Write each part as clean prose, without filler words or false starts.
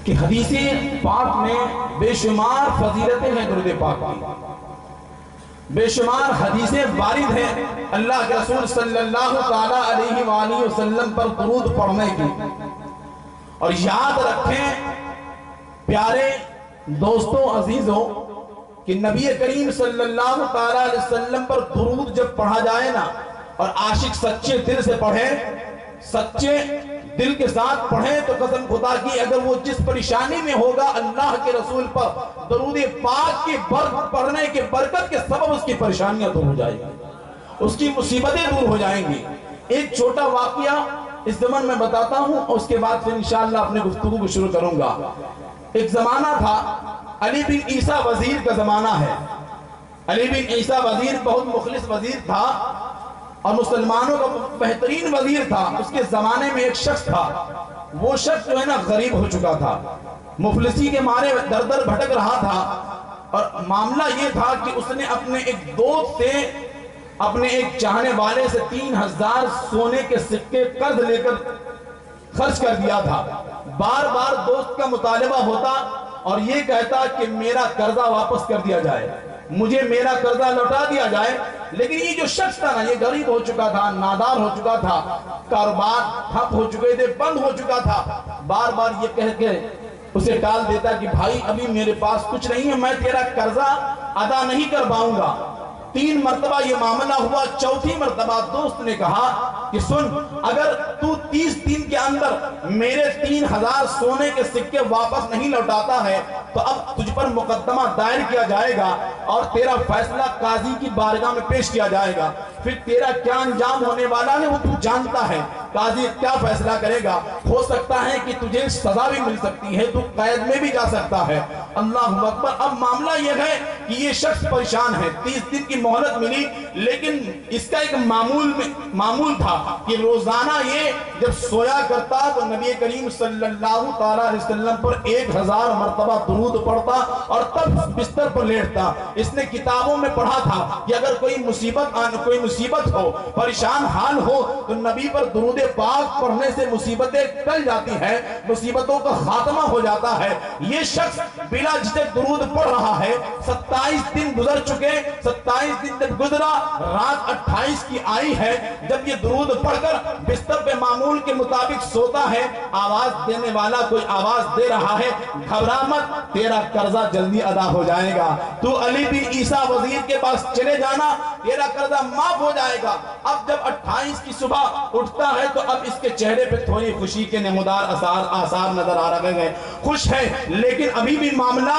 کہ حدیث پاک میں بے شمار فضیلتیں ہیں درود پاک کی، بے شمار حدیثیں وارد ہیں اللہ کے رسول صلی اللہ تعالیٰ علیہ وآلہ وسلم پر درود پڑھنے کی۔ اور یاد رکھیں پیارے دوستوں عزیزوں کہ نبی کریم صلی اللہ تعالیٰ علیہ وسلم پر درود جب پڑھا جائے نا، اور عاشق سچے دل سے پڑھیں، سچے دل کے ساتھ پڑھیں، تو قسم خدا کی اگر وہ جس پریشانی میں ہوگا اللہ کے رسول پر درود پاک کی پڑھنے کے برکت کے سبب اس کی پریشانیاں دور ہو جائیں گی، اس کی مصیبتیں دور ہو جائیں گی۔ ایک چھوٹا واقعہ اس زمن میں بتاتا ہوں اور اس کے بعد پھر انشاءاللہ اپنے گفتگو کو شروع کروں گا۔ ایک زمانہ تھا، علی بن عیسیٰ وزیر کا زمانہ ہے۔ علی بن عیسیٰ وزیر بہت مخلص وزیر تھا اور مسلمانوں کا بہترین وزیر تھا۔ اس کے زمانے میں ایک شخص تھا، وہ شخص جو ہے نا غریب ہو چکا تھا، مفلسی کے مارے در در بھٹک رہا تھا، اور معاملہ یہ تھا کہ اس نے اپنے ایک دوست سے، اپنے ایک چاہنے والے سے 3000 سونے کے سکے قرض لے کر خرچ کر دیا تھا۔ بار بار دوست کا مطالبہ ہوتا اور یہ کہتا کہ میرا قرضہ واپس کر دیا جائے، مجھے میرا قرضہ لوٹا دیا جائے، لیکن یہ جو شخص تھا نا، یہ غریب ہو چکا تھا، نادار ہو چکا تھا، کاروبار ٹھپ ہو چکے تھے، بند ہو چکا تھا، بار بار یہ کہہ کے اسے ٹال دیتا کہ بھائی ابھی میرے پاس کچھ نہیں ہے، میں تیرا قرضہ ادا نہیں کر پاؤں گا۔ 3 مرتبہ یہ معاملہ ہوا، چوتھی مرتبہ دوست نے کہا کہ سن، اگر تو 30 دن کے اندر میرے 3000 سونے کے سکے واپس نہیں لوٹاتا ہے تو اب تجھ پر مقدمہ دائر کیا جائے گا اور تیرا فیصلہ قاضی کی بارگاہ میں پیش کیا جائے گا، پھر تیرا کیا انجام ہونے والا ہے وہ تو جانتا ہے، قاضی کیا فیصلہ کرے گا، ہو سکتا ہے کہ تجھے سزا بھی مل سکتی ہے، تو قید میں بھی جا سکتا ہے۔ اللہ اکبر۔ اب معاملہ یہ ہے کہ یہ شخص پریشان ہے، 30 دن کی مہلت ملی، لیکن اس کا ایک معمول تھا کہ روزانہ یہ جب سویا کرتا تو نبی کریم صلی اللہ تعالیٰ علیہ وسلم پر 1000 مرتبہ درود پڑھتا اور تب بستر پر لیٹتا۔ اس نے کتابوں میں پڑھا تھا کہ اگر کوئی مصیبت ہو، پریشان حال ہو، تو نبی پر درود پاک پڑھنے سے مصیبتیں ٹل جاتی ہیں، مصیبتوں کا خاتمہ ہو جاتا ہے۔ یہ شخص بلا جھجک درود پڑھ رہا ہے۔ 27 دن گزر چکے، 27 دن جب گزرا، رات 28 کی آئی ہے، جب یہ درود پڑھ کر بستر پہ معمول کے مطابق سوتا ہے، آواز دینے والا کوئی آواز دے رہا ہے، گھبرا مت، تیرا قرضہ جلدی ادا ہو جائے گا، تو علی بن عیسیٰ وزیر کے پاس چلے جانا، تیرا قرضہ معاف ہو جائے گا۔ اب جب 28 کی صبح اٹھتا ہے تو اب اس کے چہرے پہ تھوڑی خوشی کے نمودار آثار نظر آ رہے ہیں، خوش ہے، لیکن ابھی بھی معاملہ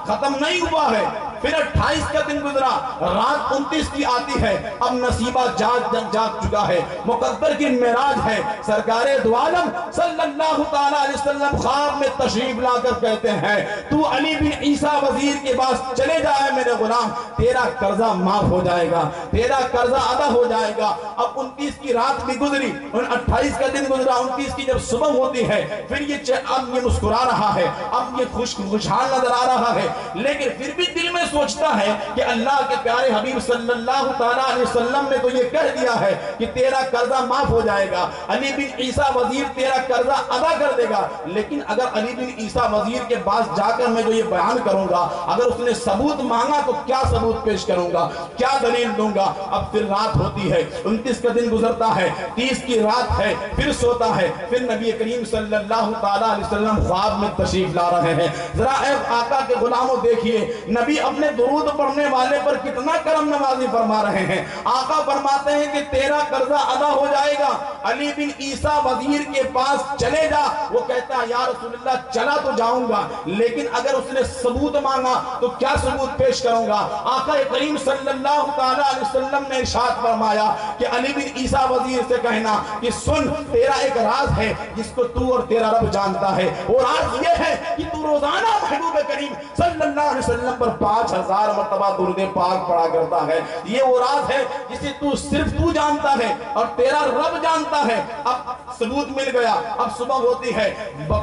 ختم نہیں ہوا ہے۔ پھر 28 کا دن گزرا، رات 29 کی آتی ہے، اب نصیبہ جاگ چکا ہے، مقدر کی معراج ہے، سرکار دو عالم صلی اللہ تعالیٰ علیہ وسلم خواب میں تشریف لا کر کہتے ہیں تو علی بن عیسیٰ وزیر کے پاس چلے جائے میرے غلام، تیرا قرضہ معاف ہو جائے گا، تیرا قرضہ ادا ہو جائے گا۔ اب 29 کی رات بھی گزری، 28 کا دن گزرا، 29 کی جب صبح ہوتی ہے، پھر اب یہ مسکرا رہا ہے، اب یہ خوشحال نظر آ رہا ہے، لیکن پھر بھی دل میں سوچتا ہے کہ اللہ کے پیارے حبیب صلی اللہ تعالیٰ علیہ وسلم نے تو یہ کہہ دیا ہے کہ تیرا قرضہ معاف ہو جائے گا، علی بن عیسیٰ وزیر تیرا قرضہ ادا کر دے گا، لیکن اگر علی بن عیسیٰ وزیر کے پاس جا کر میں جو یہ بیان کروں گا، اگر اس نے ثبوت مانگا تو کیا ثبوت پیش کروں گا، کیا دلیل دوں گا۔ اب پھر رات ہوتی ہے، 29 کا دن گزرتا ہے، 30 کی رات ہے، پھر سوتا ہے، پھر نبی کریم صلی اللہ تعالیٰ علیہ وسلم خواب میں تشریف لا رہے ہیں۔ ذرا اے آقا کے غلاموں دیکھیے، نبی اپنے درود پڑھنے والے پر کتنا کرم نوازی فرما رہے ہیں۔ آقا فرماتے ہیں کہ تیرا قرضہ ادا ہو جائے گا، علی بن عیسیٰ وزیر کے پاس چلے جا۔ وہ کہتا ہے یا رسول اللہ چلا تو جاؤں گا، لیکن اگر اس نے ثبوت مانگا تو کیا ثبوت پیش کروں گا۔ آقا کریم صلی اللہ تعالیٰ علیہ وسلم نے ارشاد فرمایا کہ علی بن عیسیٰ وزیر سے کہنا کہ سن، تیرا ایک راز ہے جس کو تو اور تیرا رب جانتا ہے، وہ راز یہ ہے کہ تو روزانہ محبوب کریم صلی اللہ علیہ وسلم پر 5000 مرتبہ درود پاک پڑھا کرتا ہے، یہ وہ راز ہے جسے صرف تو جانتا ہے اور تیرا رب جانتا ہے۔ اب ثبوت مل گیا، اب صبح ہوتی ہے،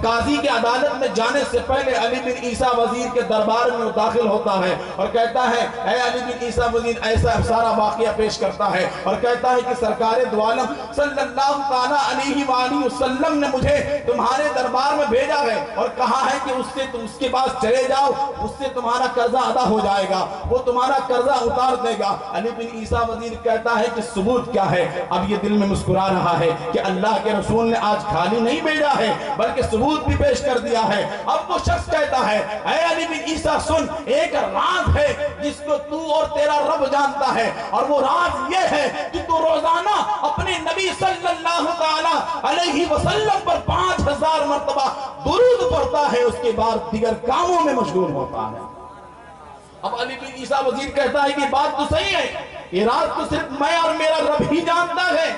قاضی کی عدالت میں جانے سے پہلے علی بن عیسیٰ وزیر کے دربار میں وہ داخل ہوتا ہے اور کہتا ہے اے علی بن عیسیٰ وزیر، ایسا سارا واقعہ پیش کرتا ہے اور کہتا ہے کہ سرکار دو عالم صلی اللہ تعالیٰ علیہ وآلہ وسلم نے مجھے تمہارے دربار میں بھیجا ہے اور کہا ہے کہ اس کے پاس چلے جاؤ، اس سے تمہارا قرضہ ادا ہو جائے گا، وہ تمہارا قرضہ اتار دے گا۔ علی بن عیسیٰ وزیر کہتا ہے کہ ثبوت کیا ہے؟ اب یہ دل میں مسکرا رہا ہے کہ اللہ کے رسول نے آج خالی نہیں بھیجا ہے بلکہ ثبوت بھی پیش کر دیا ہے۔ اب وہ شخص کہتا ہے اے علی بن عیسیٰ سن، ایک راز ہے جس کو تو اور تیرا رب جانتا ہے، اور وہ راز یہ ہے کہ تو روزانہ اپنے نبی صلی اللہ علیہ وسلم پر 5000 مرتبہ درود پڑھتا ہے، اس کے بعد دیگر کاموں میں مشغول ہوتا ہے۔ اب علی بن عیسیٰ وزیر کہتا ہے کہ بات تو صحیح ہے، یہ راز تو صرف میں اور میرا رب ہی جانتا ہے۔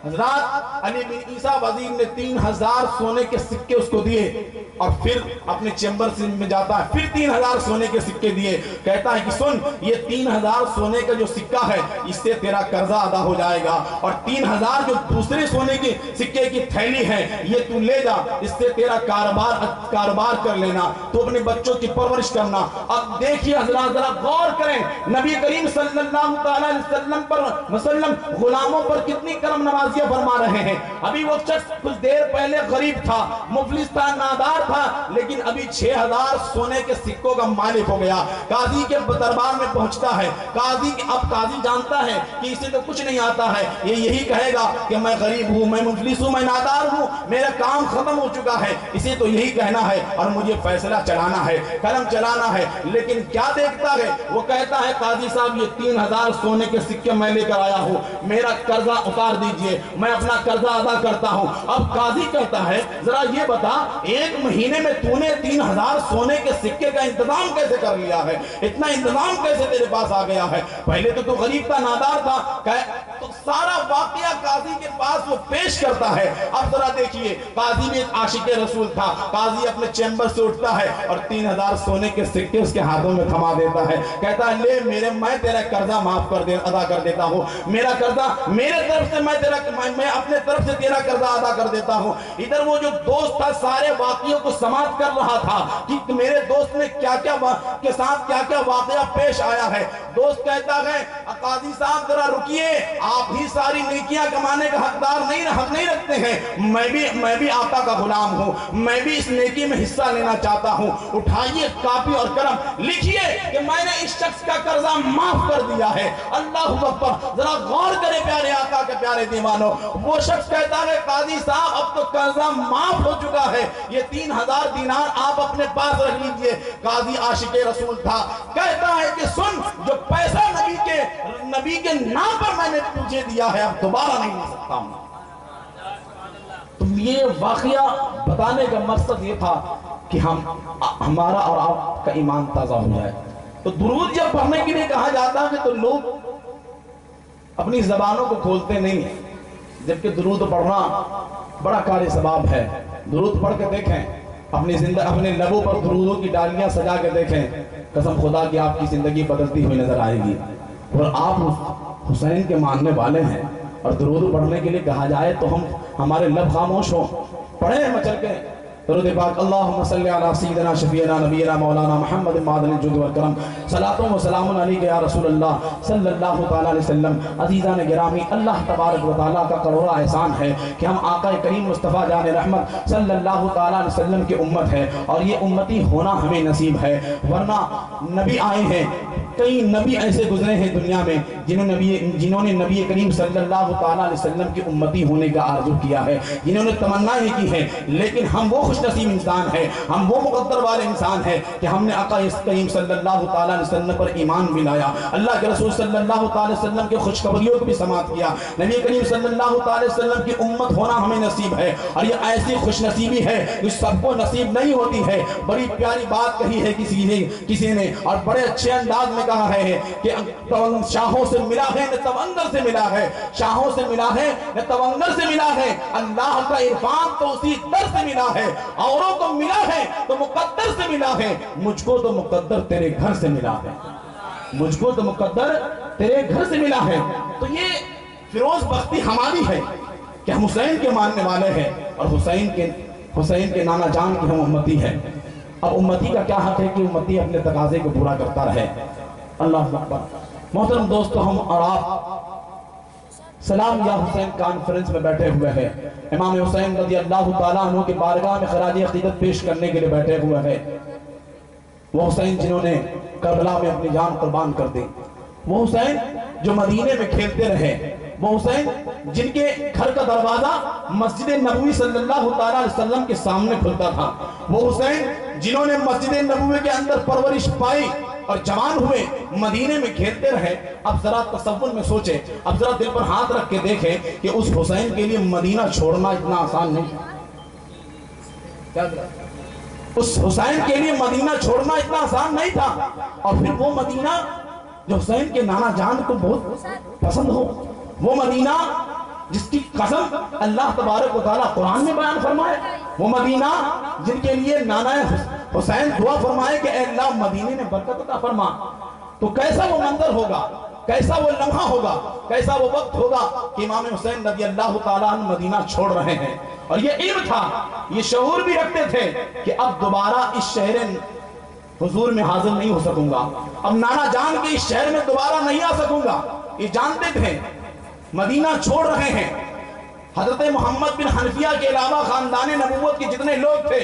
حضرات، علی بن عیسیٰ وزیر نے 3000 سونے کے سکے اس کو دیے اور پھر اپنے چیمبر میں جاتا ہے، پھر 3000 سونے کے سکے دیے، کہتا ہے کہ سن، یہ 3000 سونے کا جو سکہ ہے اس سے تیرا قرضہ ادا ہو جائے گا، اور 3000 جو دوسرے سونے کے سکے کی تھیلی ہے یہ تو لے جا، اس سے تیرا کاروبار کر لینا، تو اپنے بچوں کی پرورش کرنا۔ اب دیکھیے حضرات، ذرا غور کریں، نبی کریم صلی اللہ علیہ وسلم غلاموں پر کتنی کرم نوازی فرما رہے ہیں۔ ابھی وہ شخص کچھ دیر پہلے غریب تھا، مفلس تھا، نادار تھا، لیکن ابھی 6000 سونے کے سکوں کا مالک ہو گیا۔ قاضی کے دربار میں پہنچتا ہے، اب قاضی جانتا ہے کہ اسے تو کچھ نہیں آتا ہے، یہ یہی کہے گا کہ میں غریب ہوں، میں مفلس ہوں، میں نادار ہوں، میرا کام ختم ہو چکا ہے، اسے تو یہی کہنا ہے اور مجھے فیصلہ چلانا ہے، قلم چلانا ہے۔ لیکن کیا دیکھتا ہے؟ وہ کہتا ہے قاضی صاحب، یہ 3000 سونے کے سکے میں لے کر آیا ہوں، میرا قرضہ اتار دیجئے، میں اپنا قرضہ ادا کرتا ہوں۔ اب قاضی کہتا ہے ذرا یہ بتا، ایک مہینے میں تو نے 3000 سونے کے سکے کا انتظام کیسے کر لیا ہے؟ اتنا انتظام کیسے تیرے پاس آ گیا ہے؟ پہلے تو غریب تھا، نادار تھا، تو سارا واقعہ قاضی کے پاس وہ پیش کرتا ہے۔ اب ذرا دیکھیے، قاضی بھی عاشق رسول تھا، قاضی اپنے چیمبر سے اٹھتا ہے اور 3000 سونے کے سکے اس کے ہاتھوں میں تھما دیتا ہے، کہتا ہے لے میں تیرا قرضہ ادا کر دیتا ہوں، میرا قرضہ میرے طرف سے میں اپنے طرف سے تیرا قرضہ ادا کر دیتا ہوں۔ ادھر وہ جو دوست تھا سارے واقعوں کو سماعت کر رہا تھا کہ میرے دوست نے کے ساتھ کیا کیا واقعہ پیش آیا ہے۔ دوست کہتا ہے قاضی صاحب ذرا رکیے، آپ ہی ساری نیکیاں کمانے کا حقدار نہیں رکھتے ہیں، میں بھی آقا کا غلام ہوں، میں بھی اس نیکی میں حصہ لینا چاہتا ہوں۔ اٹھائیے کاپی اور قلم، لکھیے کہ میں نے اس شخص کا قرضہ معاف کر دیا ہے۔ اللہ اکبر، ذرا غور کرے پیارے آقا کے پیارے دیوانوں۔ وہ شخص کہتا ہے قاضی صاحب اب تو قرضہ معاف ہو چکا ہے، یہ 3000 دینار آپ اپنے پاس رکھ لیجئے۔ قاضی عاشق رسول تھا، کہتا ہے کہ سن، جو پیسہ نبی کے نام پر میں نے تجھے دیا ہے اب دوبارہ نہیں لے سکتا ہوں۔ تو یہ واقعہ بتانے کا مقصد یہ تھا کہ ہمارا اور آپ کا ایمان تازہ ہو جائے۔ تو درود جب پڑھنے کے لیے کہا جاتا ہے تو لوگ اپنی زبانوں کو کھولتے نہیں ہیں، جبکہ درود پڑھنا بڑا کار ثواب ہے۔ درود پڑھ کے دیکھیں، اپنے لبوں پر درودوں کی ڈالیاں سجا کے دیکھیں، قسم خدا کی آپ کی زندگی بدلتی ہوئی نظر آئے گی۔ اور آپ حسین کے ماننے والے ہیں اور درود پڑھنے کے لیے کہا جائے تو ہمارے لب خاموش ہوں، پڑھیں مچل کے درود پاک۔ اللہم صلی علی سیدنا شفیعنا نبینا مولانا محمد معدن الجود والکرم، صلاۃ و سلام علیک یا رسول اللہ صلی اللہ تعالی علیہ وسلم۔ عزیزان گرامی، اللہ تبارک و تعالیٰ کا کروڑا احسان ہے کہ ہم آقا کریم مصطفیٰ جان رحمت صلی اللہ تعالی علیہ وسلم کی امت ہے، اور یہ امتی ہونا ہمیں نصیب ہے، ورنہ نبی آئے ہیں، کئی نبی ایسے گزرے ہیں دنیا میں جنہوں نے نبی کریم صلی اللہ تعالی علیہ وسلم کی امتی ہونے کا آرزو کیا ہے، جنہوں نے تمنائیں کی ہیں، لیکن ہم وہ خوش نصیب انسان ہیں، ہم وہ مقدر والے انسان ہیں کہ ہم نے آقا کریم صلی اللہ تعالی علیہ وسلم پر ایمان بھی لایا، اللہ کے رسول صلی اللہ تعالی وسلم کے خوشخبریوں کو بھی سماعت کیا۔ نبی کریم صلی اللہ تعالی وسلم کی امت ہونا ہمیں نصیب ہے، اور یہ ایسی خوش نصیبی ہے جو سب کو نصیب نہیں ہوتی ہے۔ بڑی پیاری بات کہی ہے کسی نے اور بڑے اچھے انداز میں کہا ہے کہ شاہوں سے ملا ہے نہ تونگر سے ملا ہے، شاہوں سے ملا ہے نہ تونگر سے ملا ہے، اللہ کا عرفان تو اسی در سے ملا ہے، اوروں کو ملا ہے تو مقدر سے ملا ہے، مجھ کو تو مقدر تیرے گھر سے ملا ہے، مجھ کو تو مقدر تیرے گھر سے ملا ہے۔ تو یہ فیروز بختی ہماری ہے، کہ ہم حسین کے ماننے والے ہیں اور حسین کے نانا جان کی ہم امتی ہیں۔ اب امتی کا کیا حق ہے کہ امتی اپنے تقاضے کو پورا کرتا رہے۔ اللہ اکبر۔ محترم دوستو، ہم اور آپ سلام یا حسین کانفرنس میں بیٹھے ہوئے ہیں۔ امام حسین رضی اللہ تعالیٰ عنہ کے بارگاہ میں خراج عقیدت پیش کرنے کے لیے بیٹھے ہوئے ہیں۔ وہ حسین جنہوں نے کربلا میں اپنی جان قربان کر دی، وہ حسین جو مدینے میں کھیلتے رہے، وہ حسین جن کے گھر کا دروازہ مسجد نبوی صلی اللہ تعالیٰ علیہ وسلم کے سامنے کھلتا تھا، وہ حسین جنہوں نے مسجد نبوی کے اندر پرورش پائی اور جوان ہوئے، مدینے میں کھیلتے رہے۔ اب ذرا تصور میں سوچے، اب ذرا دل پر ہاتھ رکھ کے دیکھیں کہ اس حسین کے لیے مدینہ چھوڑنا اتنا آسان نہیں تھا۔ اس حسین کے لیے مدینہ چھوڑنا اتنا آسان نہیں تھا، اور پھر وہ مدینہ جو حسین کے نانا جان کو بہت پسند ہو، وہ مدینہ جس کی قسم اللہ تبارک و تعالیٰ قرآن میں بیان فرمائے، وہ مدینہ جن کے لیے نانا حسین دعا فرمائے کہ اے اللہ مدینے میں برکت عطا فرما، تو کیسا وہ منظر ہوگا، کیسا وہ لمحہ ہوگا، کیسا وہ وقت ہوگا کہ امام حسین رضی اللہ تعالیٰ عنہ مدینہ چھوڑ رہے ہیں۔ اور یہ علم تھا، یہ شعور بھی رکھتے تھے کہ اب دوبارہ اس شہر حضور میں حاضر نہیں ہو سکوں گا، اب نانا جان کے اس شہر میں دوبارہ نہیں آ سکوں گا۔ یہ جانتے تھے مدینہ چھوڑ رہے ہیں۔ حضرت محمد بن حنفیہ کے علاوہ خاندان نبوت کے جتنے لوگ تھے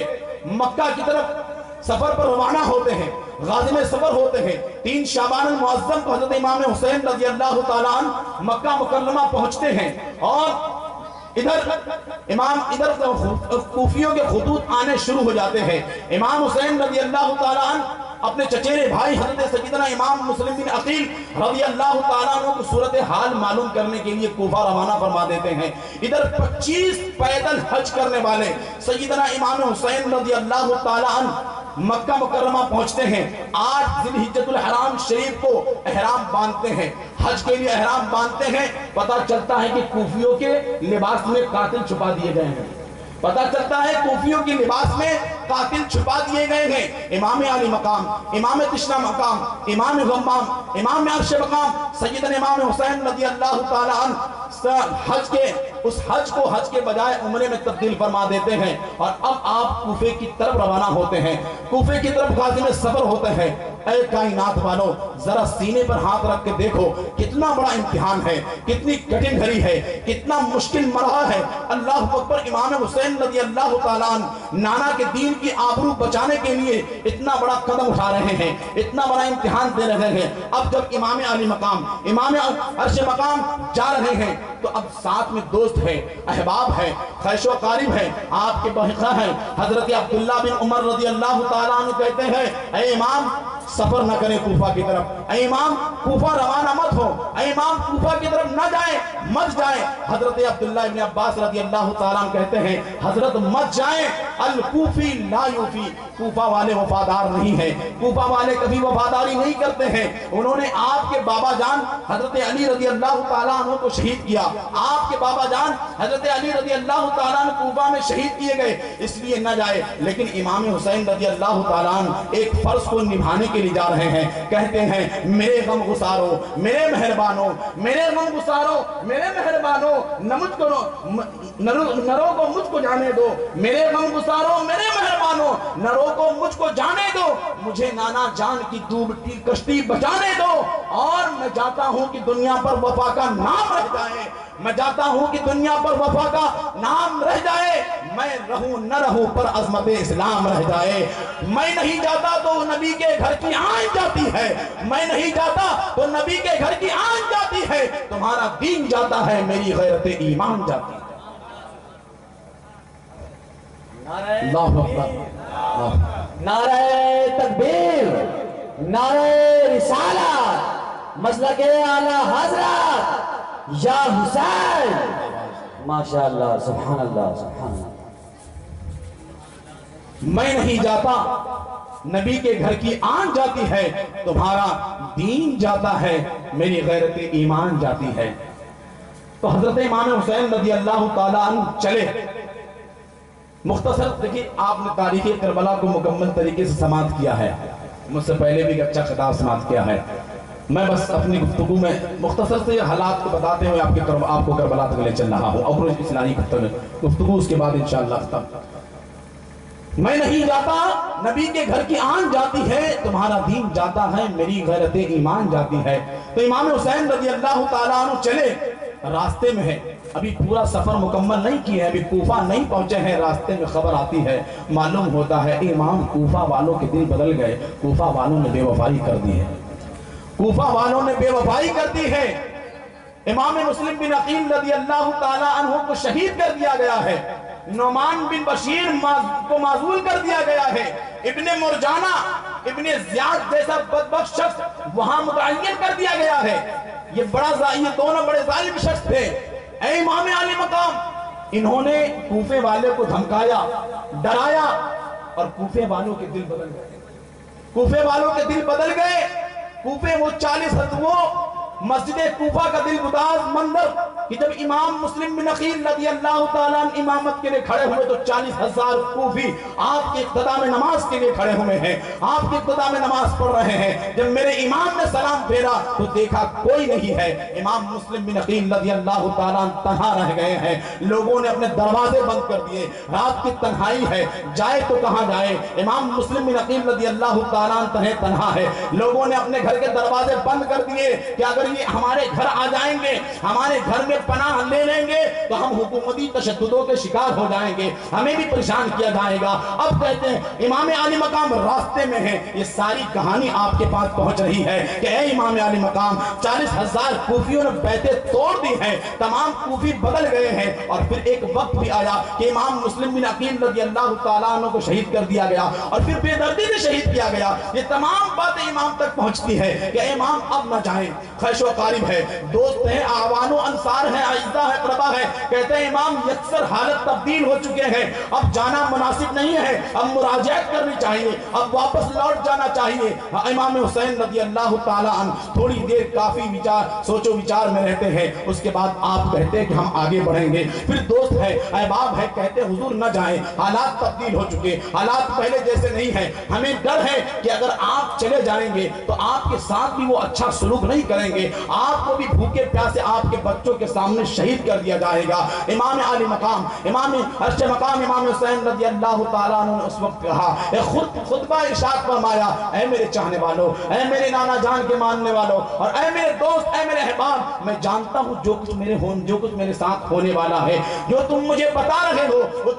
مکہ کی طرف سفر پر روانہ ہوتے ہیں، غازم سفر ہوتے ہیں۔ 3 شعبان المعظم کو حضرت امام حسین رضی اللہ تعالیٰ عنہ مکہ مکرمہ پہنچتے ہیں، اور ادھر کوفیوں کے خطوط آنے شروع ہو جاتے ہیں۔ امام حسین رضی اللہ تعالیٰ عنہ اپنے چچیرے بھائی حضرت سیدنا امام مسلم بن عقیل رضی اللہ تعالیٰ عنہ کو صورتحال معلوم کرنے کے لیے کوفہ روانہ فرما دیتے ہیں۔ ادھر 25 پیدل حج کرنے والے سیدنا امام حسین رضی اللہ تعالیٰ عنہ مکہ مکرمہ پہنچتے ہیں۔ 8 ذی الحجۃ الحرام شریف کو احرام باندھتے ہیں، حج کے لیے احرام باندھتے ہیں۔ پتہ چلتا ہے کہ کوفیوں کے لباس میں قاتل چھپا دیے گئے ہیں، پتہ چلتا ہے کوفیوں کے لباس میں قاتل چھپا دیے گئے ہیں۔ امام علی مقام، امام تشنا مقام، امام غمام، امام عرش مقام سیدنا امام حسین رضی اللہ تعالیٰ عنہ حج کے بجائے عمرے میں تبدیل فرما دیتے ہیں، اور اب آپ کوفے کی طرف روانہ ہوتے ہیں، کوفے کی طرف غازی میں سفر ہوتے ہیں۔ اے کائنات والو، ذرا سینے پر ہاتھ رکھ کے دیکھو کتنا بڑا امتحان ہے، کتنی کٹھن گھڑی ہے، کتنا مشکل مرحلہ ہے۔ اللہ اکبر، امام حسین رضی اللہ تعالیٰ عنہ نانا کے دین کی آبرو بچانے کے لیے اتنا بڑا قدم اٹھا رہے ہیں، اتنا بڑا امتحان دے رہے ہیں۔ اب جب امام علی مقام، امام عرش مقام جا رہے ہیں تو اب ساتھ میں دوست ہے، احباب ہے، خیش و قارب ہے، آپ کے بحقہ ہیں۔ حضرت عبداللہ بن عمر رضی اللہ تعالیٰ عنہ کہتے ہیں اے امام سفر نہ کریں کوفہ کی طرف، اے امام کوفہ روانہ مت ہو، اے امام کوفہ کی طرف نہ جائیں، مت جائیں۔ حضرت عبداللہ بن عباس رضی اللہ تعالیٰ عنہ کہتے ہیں حضرت مت جائیں، الکوفی لا یوفی، کوفہ والے وفادار نہیں ہیں، کوفہ والے کبھی وفاداری نہیں کرتے ہیں۔ انہوں نے آپ کے بابا جان حضرت علی رضی اللہ تعالیٰ عنہ کو شہید کیا، آپ کے بابا جان حضرت علی رضی اللہ تعالیٰ عنہ کوفہ میں شہید کیے گئے، اس لیے نہ جائے۔ لیکن امام حسین رضی اللہ تعالیٰ عنہ ایک فرض کو نبھانے کے لیے جا رہے ہیں، کہتے ہیں میرے غم گسارو، میرے مہربانوں، میرے غم گسارو، میرے مہربانوں، نرو کو مجھ کو جانے دو، میرے غم گسارو، میرے مہربانوں، نرو کو مجھ کو جانے دو، مجھے نانا جان کی ڈوبتی کشتی بچانے دو، اور میں جاتا ہوں کہ دنیا پر وفا کا نام رہ جائے، میں جاتا ہوں کہ دنیا پر وفا کا نام رہ جائے، میں رہوں نہ رہوں پر عظمت اسلام رہ جائے۔ میں نہیں جاتا تو نبی کے گھر کی آن جاتی ہے، میں نہیں جاتا تو نبی کے گھر کی آن جاتی ہے، تمہارا دین جاتا ہے، میری غیرت ایمان جاتی ہے۔ اللہ اکبر، نعرہ تکبیر، نعرہ رسالت، مسلک اعلی حضرت یا حسین، ماشاءاللہ، سبحان اللہ، سبحان اللہ۔ میں نہیں جاتا نبی کے گھر کی آن جاتی ہے، تمہارا دین جاتا ہے، میری غیرت ایمان جاتی ہے۔ تو حضرت امام حسین رضی اللہ تعالیٰ عنہ چلے۔ مختصر دیکھیے، آپ نے تاریخ کربلا کو مکمل طریقے سے سماعت کیا ہے، مجھ سے پہلے بھی اچھا خطاب سماعت کیا ہے۔ میں بس اپنی گفتگو میں مختصر سے حالات کو بتاتے ہوئے آپ کو کربلا تک لے چل رہا ہوں، اور اسلامی گفتگو اس کے بعد انشاءاللہ ختم۔ میں نہیں جاتا، نبی کے گھر کی آن جاتی ہے، تمہارا دین جاتا ہے، میری غیرت ایمان جاتی ہے۔ تو امام حسین رضی اللہ تعالیٰ عنہ چلے، راستے میں ہے، ابھی پورا سفر مکمل نہیں کیا ہے، ابھی کوفہ نہیں پہنچے ہیں، راستے میں خبر آتی ہے، معلوم ہوتا ہے امام کوفہ والوں کے دل بدل گئے، کوفہ والوں نے بے وفائی کر دی ہے، کوفہ والوں نے بے وفائی کر دی ہے۔ امام مسلم بن عقیل رضی اللہ تعالیٰ عنہ کو شہید کر دیا گیا ہے، نعمان بن بشیر کو معزول کر دیا گیا ہے، ابن مرجانہ ابن زیاد جیسا بدبخت شخص وہاں متعین کر دیا گیا ہے۔ یہ دونوں بڑے ظالم شخص تھے۔ اے امام علی مقام، انہوں نے کوفے والے کو دھمکایا، ڈرایا، اور کوفے والوں کے دل بدل گئے، کوفے والوں کے دل بدل گئے۔ کوفے وہ 40 وہ مسجد کوفہ کا دل گداز منظر کہ جب امام مسلم بن عقیل رضی اللہ تعالیٰ عنہ امامت کے لیے کھڑے ہوئے تو 40,000 کوفی آپ کے اقتداء میں نماز کے لیے کھڑے ہوئے ہیں، آپ کے اقتداء میں نماز پڑھ رہے ہیں۔ جب میرے امام نے سلام پھیرا تو دیکھا کوئی نہیں ہے، امام مسلم بن عقیل رضی اللہ تعالیٰ عنہ تنہا رہ گئے ہیں، لوگوں نے اپنے دروازے بند کر دیے، رات کی تنہائی ہے، جائے تو کہاں جائے۔ امام مسلم بن عقیل رضی اللہ تعالیٰ عنہ تنہا ہے، لوگوں نے اپنے گھر کے دروازے بند کر دیے کہ اگر یہ ہمارے گھر آ جائیں گے، ہمارے گھر میں پناہ لے لیں گے تو ہم حکومتی تشددوں کے شکار ہو جائیں گے، ہمیں بھی پریشان کیا جائے گا۔ اب کہتے ہیں امام علی مقام راستے میں ہیں، یہ ساری کہانی آپ کے پاس پہنچ رہی ہے کہ اے امام علی مقام، 40,000 کوفیوں نے بیعتیں توڑ دی ہیں، تمام کوفی بدل گئے ہیں، اور پھر ایک وقت بھی آیا کہ امام مسلم بن عقیل رضی اللہ تعالیٰ عنہ کو شہید کر دیا گیا، اور پھر بے دردی سے شہید کیا گیا۔ یہ تمام باتیں امام تک پہنچتی ہے کہ امام اب نہ جائیں، خیش و قارب ہے، دوست ہیں، آوان و انصار ہیں، اعزہ ہے، قربا ہے، کہتے ہیں امام یکسر حالت تبدیل ہو چکے ہیں، اب جانا مناسب نہیں ہے، اب مراجعت کرنی چاہیے، اب واپس لوٹ جانا چاہیے۔ امام حسین رضی اللہ تعالیٰ عنہ تھوڑی دیر کافی سوچ و وچار میں رہتے ہیں، اس کے بعد آپ کہتے ہیں کہ ہم آگے بڑھیں گے۔ پھر دوست ہے، احباب ہے، کہتے ہیں حضور نہ جائیں، حالات تبدیل ہو چکے، حالات پہلے جیسے نہیں ہیں، ہمیں ڈر ہے کہ اگر آپ چلے جائیں گے تو آپ کے ساتھ بھی وہ اچھا سلوک نہیں کریں گے، آپ کو بھی بھوکے پیاسے آپ کے بچوں کے سامنے شہید کر دیا جائے گا۔ امام علی مقام، امام عرش مقام امام حسین رضی اللہ تعالیٰ عنہ نے اس وقت کہا، خطبہ ارشاد فرمایا، اے میرے چاہنے والوں، اے میرے نانا جان کے ماننے والوں، اور اے میرے دوست، اے میرے احباب، میں جانتا ہوں جو کچھ میرے ساتھ ہونے والا ہے، جو تم مجھے بتا رہے ہو وہ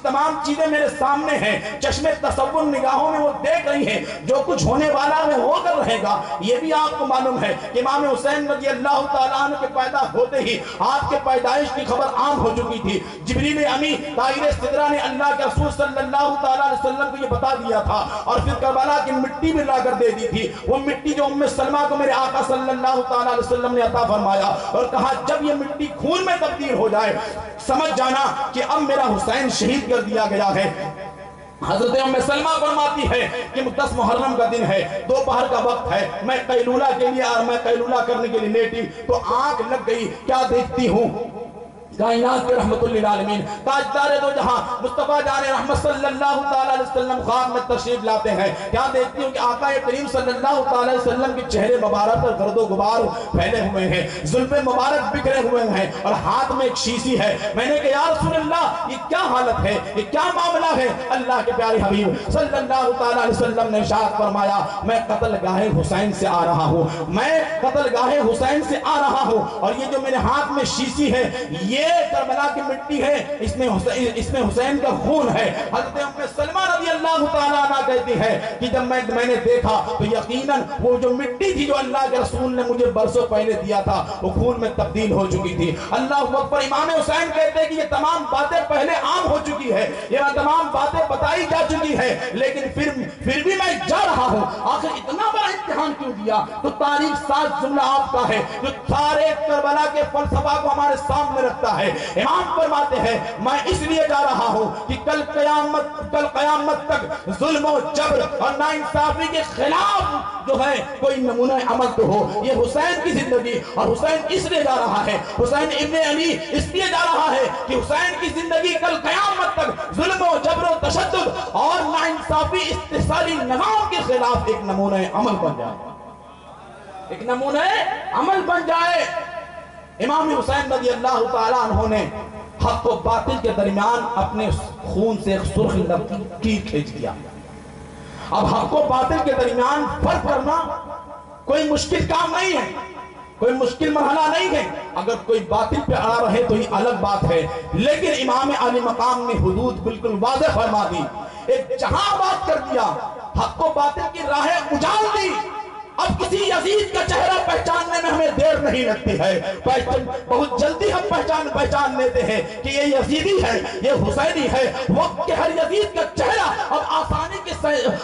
تمام چیزیں میرے سامنے ہیں، چشم تصور نگاہوں میں وہ دیکھ رہی ہیں، جو کچھ ہونے والا ہے وہ ہو کر رہے گا۔ یہ بھی آپ کو معلوم ہے کہ امام حسین رضی اللہ تعالیٰ عنہ کے پیدا ہوتے ہی آپ کے پیدائش کی خبر عام ہو چکی تھی، جبریل امی طائر صدرہ نے اللہ کے رسول صلی اللہ تعالیٰ علیہ وسلم کو یہ بتا دیا تھا، اور پھر کربلا کی مٹی بھی لا کر دے دی تھی، وہ مٹی جو ام سلمہ کو میرے آقا صلی اللہ تعالیٰ علیہ وسلم نے عطا فرمایا، اور کہا جب یہ مٹی خون میں تبدیل ہو جائے سمجھ جانا کہ اب میرا حسین شہید کر دیا گیا ہے۔ حضرت ام سلمہ فرماتی ہے کہ 10 محرم کا دن ہے، دوپہر کا وقت ہے، میں قیلولہ کے لیے اور میں قیلولہ کرنے کے لیے لیٹی تو آنکھ لگ گئی، کیا دیکھتی ہوں؟ کائنات کے رحمت للعالمین تاجدار دو جہاں مصطفیٰ جان رحمت صلی اللہ تعالیٰ علیہ وسلم خواب میں تشریف لاتے ہیں، کیا دیکھتی ہوں کہ آقا کریم صلی اللہ تعالیٰ علیہ وسلم کے چہرے مبارک پر گرد و غبار پھیلے ہوئے ہیں، زلف مبارک بکھرے ہوئے ہیں، اور ہاتھ میں ایک شیشی ہے۔ میں نے کہا یا رسول اللہ یہ کیا حالت ہے، یہ کیا معاملہ ہے؟ اللہ کے پیارے حبیب صلی اللہ تعالیٰ علیہ وسلم نے ارشاد فرمایا، میں قتل گاہ حسین سے آ رہا ہوں، میں قتل گاہ حسین سے آ رہا ہوں، اور یہ جو میرے ہاتھ میں شیشی ہے یہ کربلا کی مٹی ہے، اس میں حسین کا خون ہے۔ حضرت ام سلمہ رضی اللہ تعالیٰ عنہ کہتی ہے کہ جب میں نے دیکھا تو یقیناً وہ جو مٹی تھی جو اللہ کے رسول نے مجھے برسوں پہلے دیا تھا وہ خون میں تبدیل ہو چکی تھی۔ اللہ اکبر۔ امام حسین کہتے ہیں کہ یہ تمام باتیں پہلے عام ہو چکی ہے، یہ تمام باتیں بتائی جا چکی ہے، لیکن پھر بھی میں جا رہا ہوں، آخر اتنا بڑا امتحان کیوں دیا؟ تو تاریخ ساز جملہ آپ کا ہے جو سارے کربلا کے فلسفہ کو ہمارے سامنے رکھتا ہے۔ امام فرماتے ہیں میں اس لیے جا رہا ہوں کہ کل قیامت تک ظلم و جبر اور ناانصافی کے خلاف جو ہے کوئی نمونہ عمل تو ہو۔ یہ حسین کی زندگی، اور حسین اس لیے جا رہا ہے، حسین ابن علی اس لیے جا رہا ہے کہ حسین کی زندگی کل قیامت تک ظلم و جبر و تشدد اور ناانصافی استحصالی نظام کے خلاف ایک نمونہ عمل بن جائے۔ ایک نمونہ عمل بن جائے۔ امام حسین رضی اللہ تعالیٰ عنہ نے حق و باطل کے درمیان اپنے خون سے ایک سرخ لکیر کھینچ دیا۔ اب حق و باطل کے درمیان فرق کرنا کوئی مشکل کام نہیں ہے، کوئی مشکل مرحلہ نہیں ہے۔ اگر کوئی باطل پہ اڑا رہے تو یہ الگ بات ہے، لیکن امام علی مقام نے حدود بالکل واضح فرما دی، ایک جہاں بات کر دیا، حق و باطل کی راہیں اجال دی۔ اب کسی یزید کا چہرہ پہچاننے میں ہمیں دیر نہیں لگتی ہے، بہت جلدی ہم پہچان لیتے ہیں کہ یہ یزیدی ہے، یہ حسینی ہے۔ وقت کے ہر یزید کا چہرہ اب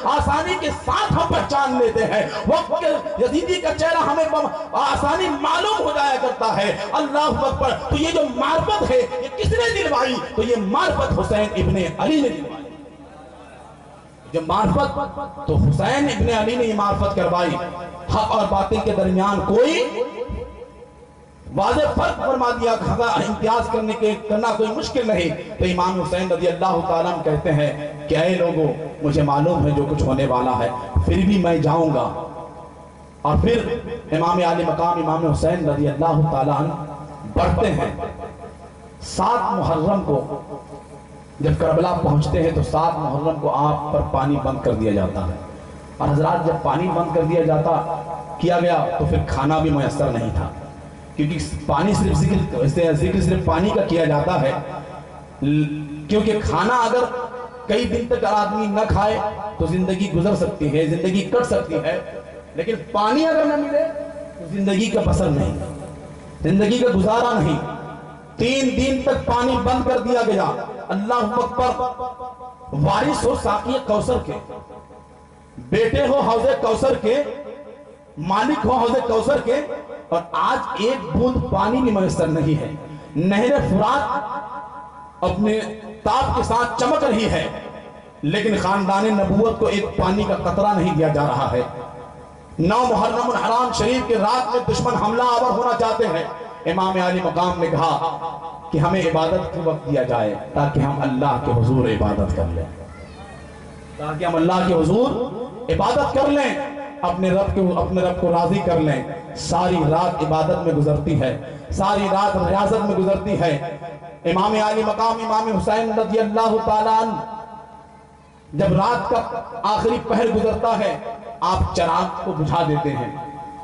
آسانی کے ساتھ ہم پہچان لیتے ہیں۔ وقت کے یزیدی کا چہرہ ہمیں آسانی معلوم ہو جایا کرتا ہے۔ اللہ اکبر۔ تو یہ جو معرفت ہے یہ کس نے دلوائی؟ تو یہ معرفت حسین ابن علی نے دلوائی۔ جو معرفت تو حسین ابن علی نے یہ معرفت کروائی۔ حق اور باطل کے درمیان کوئی واضح فرق فرما دیا، امتیاز کرنا کوئی مشکل نہیں۔ تو امام حسین رضی اللہ تعالیٰ عنہ کہتے ہیں کہ اے لوگوں، مجھے معلوم ہے جو کچھ ہونے والا ہے، پھر بھی میں جاؤں گا۔ اور پھر امام علی مقام امام حسین رضی اللہ تعالیٰ عنہ بڑھتے ہیں۔ 7 محرم کو جب کربلا پہنچتے ہیں تو 7 محرم کو آپ پر پانی بند کر دیا جاتا ہے، اور حضرات جب پانی بند کر دیا کیا گیا تو پھر کھانا بھی میسر نہیں تھا، کیونکہ پانی ذکر صرف پانی کا کیا جاتا ہے، کیونکہ کھانا اگر کئی دن تک آدمی نہ کھائے تو زندگی گزر سکتی ہے، زندگی کٹ سکتی ہے، لیکن پانی اگر نہ ملے تو زندگی کا بسر نہیں، زندگی کا گزارا نہیں۔ 3 دن تک پانی بند کر دیا گیا۔ اللہ اکبر۔ وارث ہو ساقی کوثر کے، بیٹے ہو حوض کوثر کے، مالک ہو حوض کوثر کے، اور آج ایک بوند پانی بھی میسر نہیں ہے۔ نہر فرات اپنے تاب کے ساتھ چمک رہی ہے، لیکن خاندان نبوت کو ایک پانی کا قطرہ نہیں دیا جا رہا ہے۔ 9 محرم الحرام شریف کے رات میں دشمن حملہ آور ہونا چاہتے ہیں۔ امام علی مقام نے کہا کہ ہمیں عبادت کی وقت دیا جائے تاکہ ہم اللہ کے حضور عبادت کر لیں، تاکہ ہم اللہ کے حضور عبادت کر لیں، اپنے رب کو راضی کر لیں۔ ساری رات عبادت میں گزرتی ہے، ساری رات ریاضت میں گزرتی ہے۔ امام علی مقام امام حسین رضی اللہ تعالیٰ عنہ جب رات کا آخری پہر گزرتا ہے، آپ چراغ کو بجھا دیتے ہیں،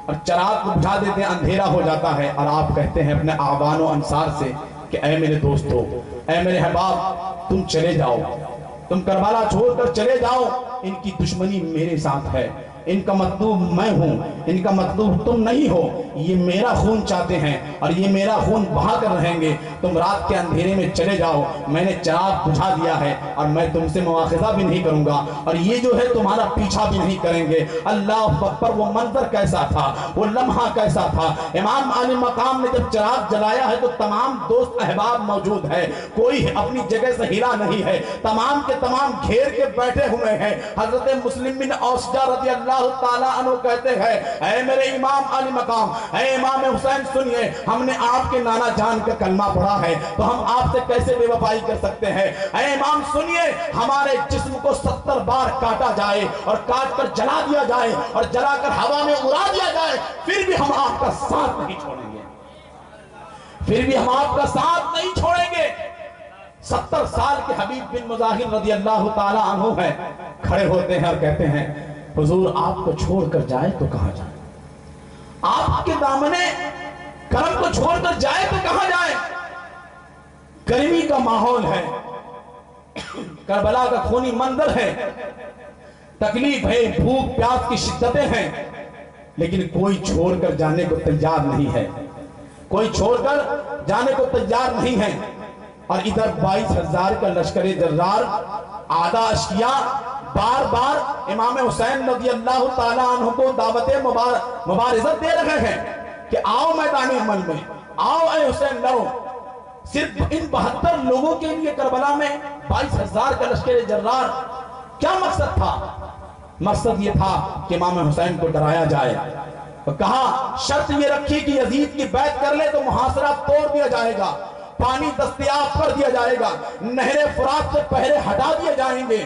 اور چراغ کو بجھا دیتے ہیں، اندھیرا ہو جاتا ہے، اور آپ کہتے ہیں اپنے اعوان و انصار سے کہ اے میرے دوستو، اے میرے احباب، تم چلے جاؤ، تم کربلا چھوڑ کر چلے جاؤ، ان کی دشمنی میرے ساتھ ہے، ان کا مطلوب میں ہوں، ان کا مطلوب تم نہیں ہو، یہ میرا خون چاہتے ہیں اور یہ میرا خون بہا کر رہیں گے، تم رات کے اندھیرے میں چلے جاؤ، میں نے چراغ بجھا دیا ہے اور میں تم سے مواخذہ بھی نہیں کروں گا، اور یہ جو ہے تمہارا پیچھا بھی نہیں کریں گے۔ اللہ اکبر۔ وہ منظر کیسا تھا، وہ لمحہ کیسا تھا۔ امام علی مقام نے جب چراغ جلایا ہے تو تمام دوست احباب موجود ہے، کوئی اپنی جگہ سے ہلا نہیں ہے، تمام کے تمام گھیر کے بیٹھے ہوئے ہیں۔ حضرت مسلم بن اوسجہ رضی اللہ تعالیٰ عنہ کہتے ہیں اے میرے امام علی مقام، اے امام حسین سنیے، ہم نے آپ کے نانا جان کا کلمہ پڑھا ہے تو ہم آپ سے کیسے بے وفائی کر سکتے ہیں؟ اے امام سنیے، ہمارے جسم کو 70 بار کاٹا جائے اور کاٹ کر جلا دیا جائے اور جلا کر ہوا میں اڑا دیا جائے، پھر بھی ہم آپ کا ساتھ نہیں چھوڑیں گے، پھر بھی ہم آپ کا ساتھ نہیں چھوڑیں گے۔ 70 سال کے حبیب بن مظاہر رضی اللہ تعالیٰ عنہ ہیں، کھڑے ہوتے ہیں اور کہتے ہیں حضور آپ کو چھوڑ کر جائے تو کہاں جائے، آپ کے دامنے کرم کو چھوڑ کر جائے تو کہاں جائے؟ گرمی کا ماحول ہے، کربلا کا خونی منظر ہے، تکلیف ہے، بھوک پیاس کی شدتیں ہیں، لیکن کوئی چھوڑ کر جانے کو تیار نہیں ہے، کوئی چھوڑ کر جانے کو تیار نہیں ہے۔ اور ادھر 22,000 کا لشکر جرار آدھا اشکیاء بار بار امام حسین رضی اللہ تعالیٰ عنہ کو دعوت مبارزت دے رہے ہیں کہ آؤ میدان عمل میں، آؤ اے حسین لڑو۔ صرف ان 72 لوگوں کے لیے کربلا میں 22,000 کا لشکر جرار، کیا مقصد تھا؟ مقصد یہ تھا کہ امام حسین کو ڈرایا جائے، کہا شرط یہ رکھی کہ یزید کی بیعت کر لے تو محاصرہ توڑ دیا جائے گا، پانی دستیاب کر دیا جائے گا، نہر فرات سے پہرے ہٹا دیے جائیں گے،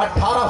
18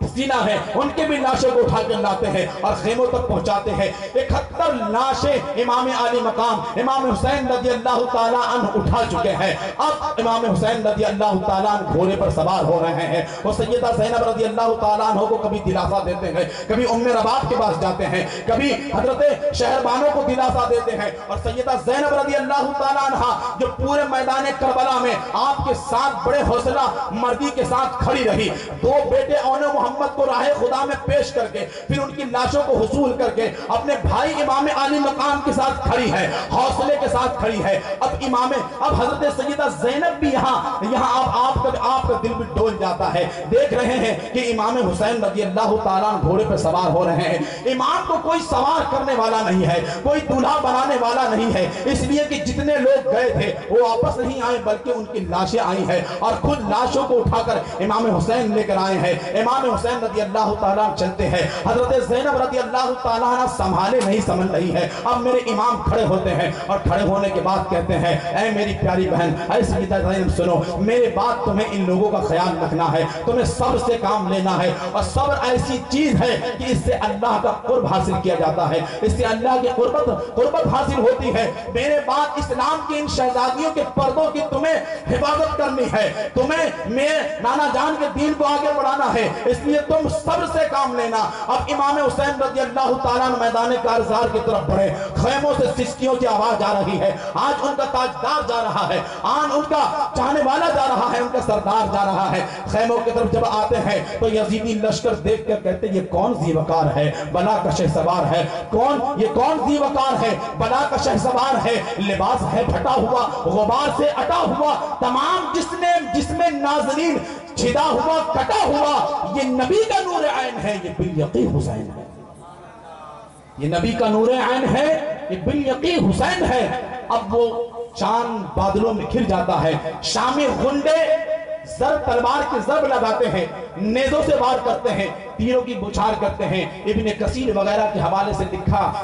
سینہ ہے ان کے بھی لاشوں کو اٹھا کر لاتے ہیں اور خیموں تک پہنچاتے ہیں۔ 71 لاشیں امام علی مقام امام حسین رضی اللہ تعالیٰ عنہ اٹھا چکے ہیں۔ اب امام حسین رضی اللہ تعالیٰ عنہ گھوڑے پر سوار ہو رہے ہیں۔ وہ سیدہ زینب رضی اللہ تعالیٰ عنہ کو کبھی دلاسا دیتے ہیں، کبھی ام رباب کے پاس جاتے ہیں، کبھی حضرت شہربانوں کو دلاسا دیتے ہیں، اور سیدہ زینب رضی اللہ تعالیٰ عنہ جو پورے میدان کربلا میں آپ کے ساتھ بڑے حوصلہ مردی کے ساتھ کھڑی رہی، 2 بیٹے اون محمد کو راہ خدا میں پیش کر کے پھر ان کی لاشوں کو حصول کر کے اپنے بھائی امام علی مقام کے ساتھ کھڑی ہے، حوصلے کے ساتھ کھڑی ہے۔ اب حضرت سیدہ زینب بھی یہاں آپ کا دل بھی ڈول جاتا ہے، دیکھ رہے ہیں کہ امام حسین رضی اللہ تعالیٰ گھوڑے پہ سوار ہو رہے ہیں۔ امام کو کوئی سوار کرنے والا نہیں ہے، کوئی دولہا بنانے والا نہیں ہے، اس لیے کہ جتنے لوگ گئے تھے وہ واپس نہیں آئے بلکہ ان کی لاشیں آئی ہیں اور خود لاشوں کو اٹھا کر امام حسین لے کر آئے ہیں۔ امام حسین رضی اللہ تعالیٰ چلتے ہیں، حضرت زینب رضی اللہ تعالیٰ سنبھالے نہیں سمجھ رہی ہے۔ اب میرے امام کھڑے ہوتے ہیں اور کھڑے ہونے کے بعد کہتے ہیں، اے میری پیاری بہن، اے سیدہ زینب سنو، میرے بات تمہیں ان لوگوں کا خیال رکھنا ہے، تمہیں صبر سے کام لینا ہے، اور صبر ایسی چیز ہے کہ اس سے اللہ کا قرب حاصل کیا جاتا ہے، اس سے اللہ کی قربت حاصل ہوتی ہے۔ میرے بعد اسلام کی ان شہزادیوں کے پردوں کی تمہیں حفاظت کرنی ہے، تمہیں میرے نانا جان کے دین کو آگے بڑھانا ہے، اس لیے تم صبر سے کام لینا۔ اب امام حسین رضی اللہ تعالیٰ میدان کارزار کی طرف بڑھے، خیموں سے سسکیوں کی آواز جا رہی ہے، آج ان کا تاجدار جا رہا ہے، آج ان کا چاہنے والا جا رہا ہے، ان کا سردار جا رہا ہے۔ خیموں کی طرف جب آتے ہیں تو یزیدی لشکر دیکھ کر کہتے ہیں، یہ کون زیوکار ہے، بلا کا شہسوار ہے، یہ کون زیوکار ہے، بلا کا شہسوار ہے، لباس ہے پھٹا ہوا، غبار سے اٹا ہوا، تمام جسم ناظرین چھدا ہوا کٹا ہوا، یہ نبی کا نور عین ہے، یہ بالیقین حسین ہے، یہ نبی کا نور عین ہے، یہ بالیقین حسین ہے۔ اب وہ چاند بادلوں میں کھر جاتا ہے، شامی غنڈے تلوار کی ضرب لگاتے ہیں، نیزوں سے وار کرتے ہیں، تیروں کی بچھار کرتے ہیں۔ ابن کثیر وغیرہ کے حوالے سے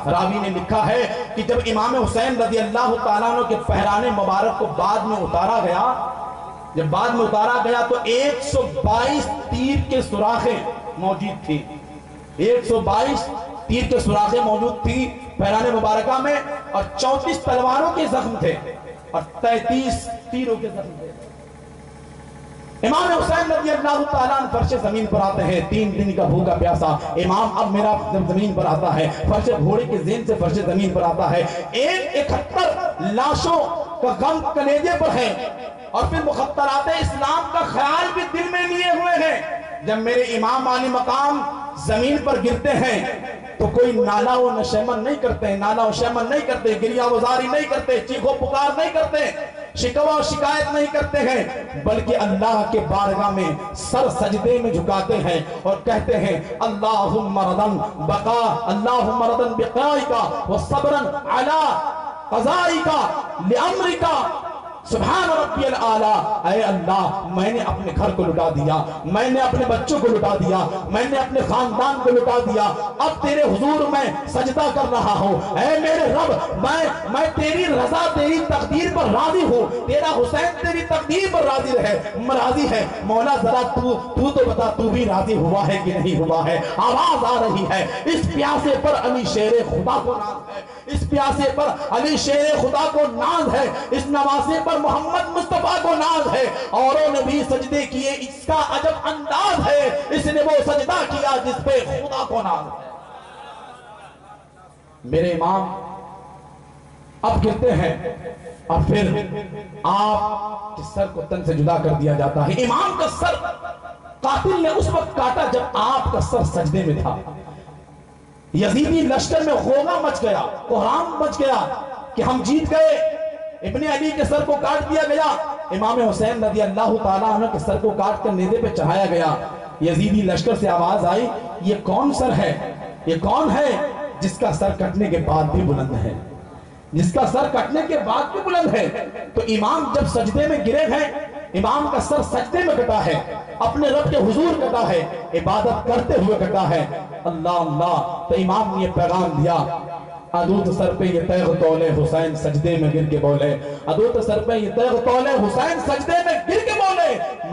راوی نے لکھا ہے کہ جب امام حسین رضی اللہ تعالیٰ عنہ کے پہرانے مبارک کو بعد میں اتارا گیا تو 122 تیر کے سوراخیں موجود تھی، 122 تیر کے سوراخیں موجود تھی پہرانے مبارکہ میں، اور 34 تلواروں کے زخم تھے اور 33 تیروں کے زخم تھے۔ امام حسین رضی اللہ تعالیٰ عنہ فرش زمین پر آتے ہیں، 3 دن کا بھوکا پیاسا امام اب میرا زمین پر آتا ہے، فرش گھوڑے کے زین سے فرش زمین پر آتا ہے۔ 71 لاشوں کا غم کلیجے پر ہے، اور پھر مخدرات اسلام کا خیال بھی دل میں لیے ہوئے ہیں۔ جب میرے امام علی مقام زمین پر گرتے ہیں تو کوئی نالا و نشیمن نہیں کرتے، نالا و شیمن نہیں کرتے، گریہ وزاری نہیں کرتے، چیخ و پکار نہیں کرتے، شکوہ و شکایت نہیں کرتے ہیں، بلکہ اللہ کے بارگاہ میں سر سجدے میں جھکاتے ہیں اور کہتے ہیں، اللہم ردن بقائکا و صبرن علی قضائکا لعمرکا سبحان ربی العالی۔ اے اللہ، میں نے اپنے گھر کو لٹا دیا، میں نے اپنے بچوں کو لٹا دیا، میں نے اپنے خاندان کو لٹا دیا، اب تیرے حضور میں سجدہ کر رہا ہوں۔ اے میرے رب، میں تیری رضا، تیری تقدیر پر راضی ہوں، تیرا حسین تیری تقدیر پر راضی ہے۔ مولا ذرا تو بتا، تو بھی راضی ہوا ہے کہ نہیں ہوا ہے؟ آواز آ رہی ہے، اس پیاسے پر علی شیر خدا کو ناز ہے، اس پیاسے پر علی شیر خدا کو ناز ہے، اس نواسے پر محمد مصطفیٰ کو ناز ہے۔ اوروں نے بھی سجدے کیے، اس کا عجب انداز ہے، اس نے وہ سجدہ کیا جس پہ خدا کو ناز ہے۔ میرے امام اب کہتے ہیں، اور پھر آپ کے سر کو تن سے جدا کر دیا جاتا ہے۔ امام کا سر قاتل نے اس وقت کاٹا جب آپ کا سر سجدے میں تھا۔ یزیدی لشکر میں غوغا مچ گیا، کوہرام مچ گیا کہ ہم جیت گئے، ابن علی کے سر کو کاٹ دیا گیا، امام حسین رضی اللہ تعالیٰ عنہ کے سر کو کاٹ کر نیزے پہ چڑھایا گیا۔ یزیدی لشکر سے آواز آئی، یہ کون سر ہے، یہ کون ہے جس کا سر کٹنے کے بعد بھی بلند ہے، جس کا سر کٹنے کے بعد بھی بلند ہے؟ تو امام جب سجدے میں گرے ہیں، امام کا سر سجدے میں کٹا ہے، اپنے رب کے حضور کٹا ہے، عبادت کرتے ہوئے کٹا ہے۔ اللہ اللہ، تو امام نے یہ پیغام دیا، عدوت سر پہ یہ تیغ تولے حسین سجدے میں گر کے بولے، عدوت سر پہ یہ تیغ تولے حسین سجدے میں گر کے بولے،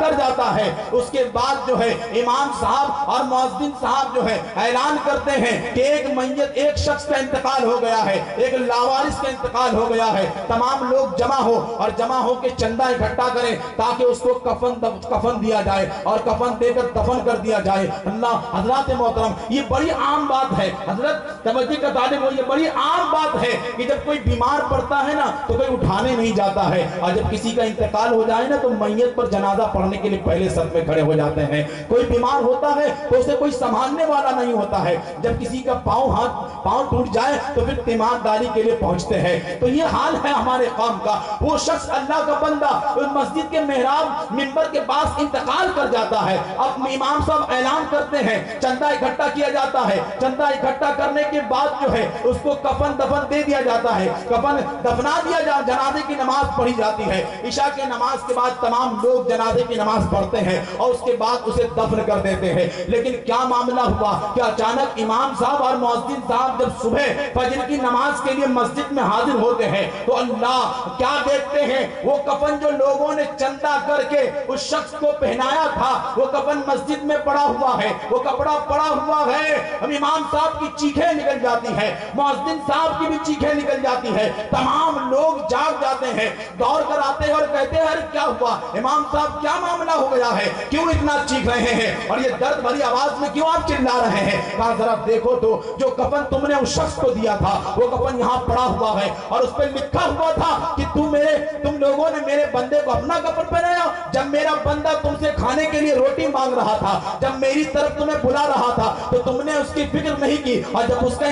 کر جاتا ہے اس کے بعد جو ہے امام صاحب اور مؤذن صاحب جو ہے اعلان کرتے ہیں کہ ایک میت ایک شخص کا انتقال ہو گیا ہے، ایک لاوارث کا انتقال ہو گیا ہے، تمام لوگ جمع ہو اور جمع ہو کے چندہ اکٹھا کریں تاکہ اس کو کفن دیا جائے اور کفن دے کر دفن کر دیا جائے۔ اللہ حضرات محترم یہ بڑی عام بات ہے، حضرت توجہ کا طالب ہو، یہ بڑی عام بات ہے کہ جب کوئی بیمار پڑتا ہے نا تو کوئی اٹھانے نہیں جاتا ہے، اور جب کسی کا انتقال ہو جائے نا تو میت پر جنازہ پڑھنے کے لیے پہلے صف میں کھڑے ہو جاتے ہیں۔ کوئی بیمار ہوتا ہے تو اسے کوئی سنبھالنے والا نہیں ہوتا ہے، جب کسی کا پاؤں ٹوٹ جائے تو پھر تیمارداری کے لیے پہنچتے ہیں۔ تو یہ حال ہے ہمارے قوم کا، وہ شخص اللہ کا بندہ مسجد کے محراب منبر کے پاس انتقال کر جاتا ہے، اب امام صاحب اعلان کرتے ہیں چندہ اکٹھا کیا جاتا ہے، چندہ اکٹھا کرنے کے بعد جو ہے اس کو کفن دفن دے دیا جاتا ہے، کفن دفنا دیا جاتا، جنازے کی نماز پڑھی جاتی ہے، عشاء کے نماز کے بعد تمام لوگ جنازے کی نماز پڑھتے ہیں اور اس کے بعد اسے دفن کر دیتے ہیں۔ لیکن کیا معاملہ ہوا کہ اچانک امام صاحب اور مؤذن صاحب جب صبح فجر کی نماز کے لیے مسجد میں حاضر ہوتے ہیں تو اللہ کیا دیکھتے ہیں، وہ کفن جو لوگوں نے چندہ کر کے اس شخص کو پہنایا تھا وہ کفن مسجد میں پڑا ہوا ہے، وہ کپڑا پڑا ہوا ہے۔ اب امام صاحب کی چیخیں نکل جاتی ہے، مؤذن صاحب کی بھی چیخیں نکل جاتی ہے، تمام لوگ جاگ جاتے ہیں، دوڑ کر آتے ہیں اور کہتے ہیں ارے کیا ہوا امام صاحب، کیا معاملہ ہو گیا ہے، کیوں اتنا چیخ رہے ہیں اور یہ درد بھری آواز میں کیوں آپ چلا رہے ہیں؟ کہا ذرا دیکھو تو جو کفن تم نے اس شخص کو دیا تھا وہ کفن یہاں پڑا ہوا ہے اور اس پہ لکھا ہوا تھا کہ تم لوگوں نے میرے بندے کو اپنا کفن پہنایا، جب میرا بندہ تم سے کھانے کے لیے روٹی مانگ رہا تھا، جب میری طرف تمہیں بلا رہا تھا تو تم نے اس کی فکر نہیں کی، اور جب اس کا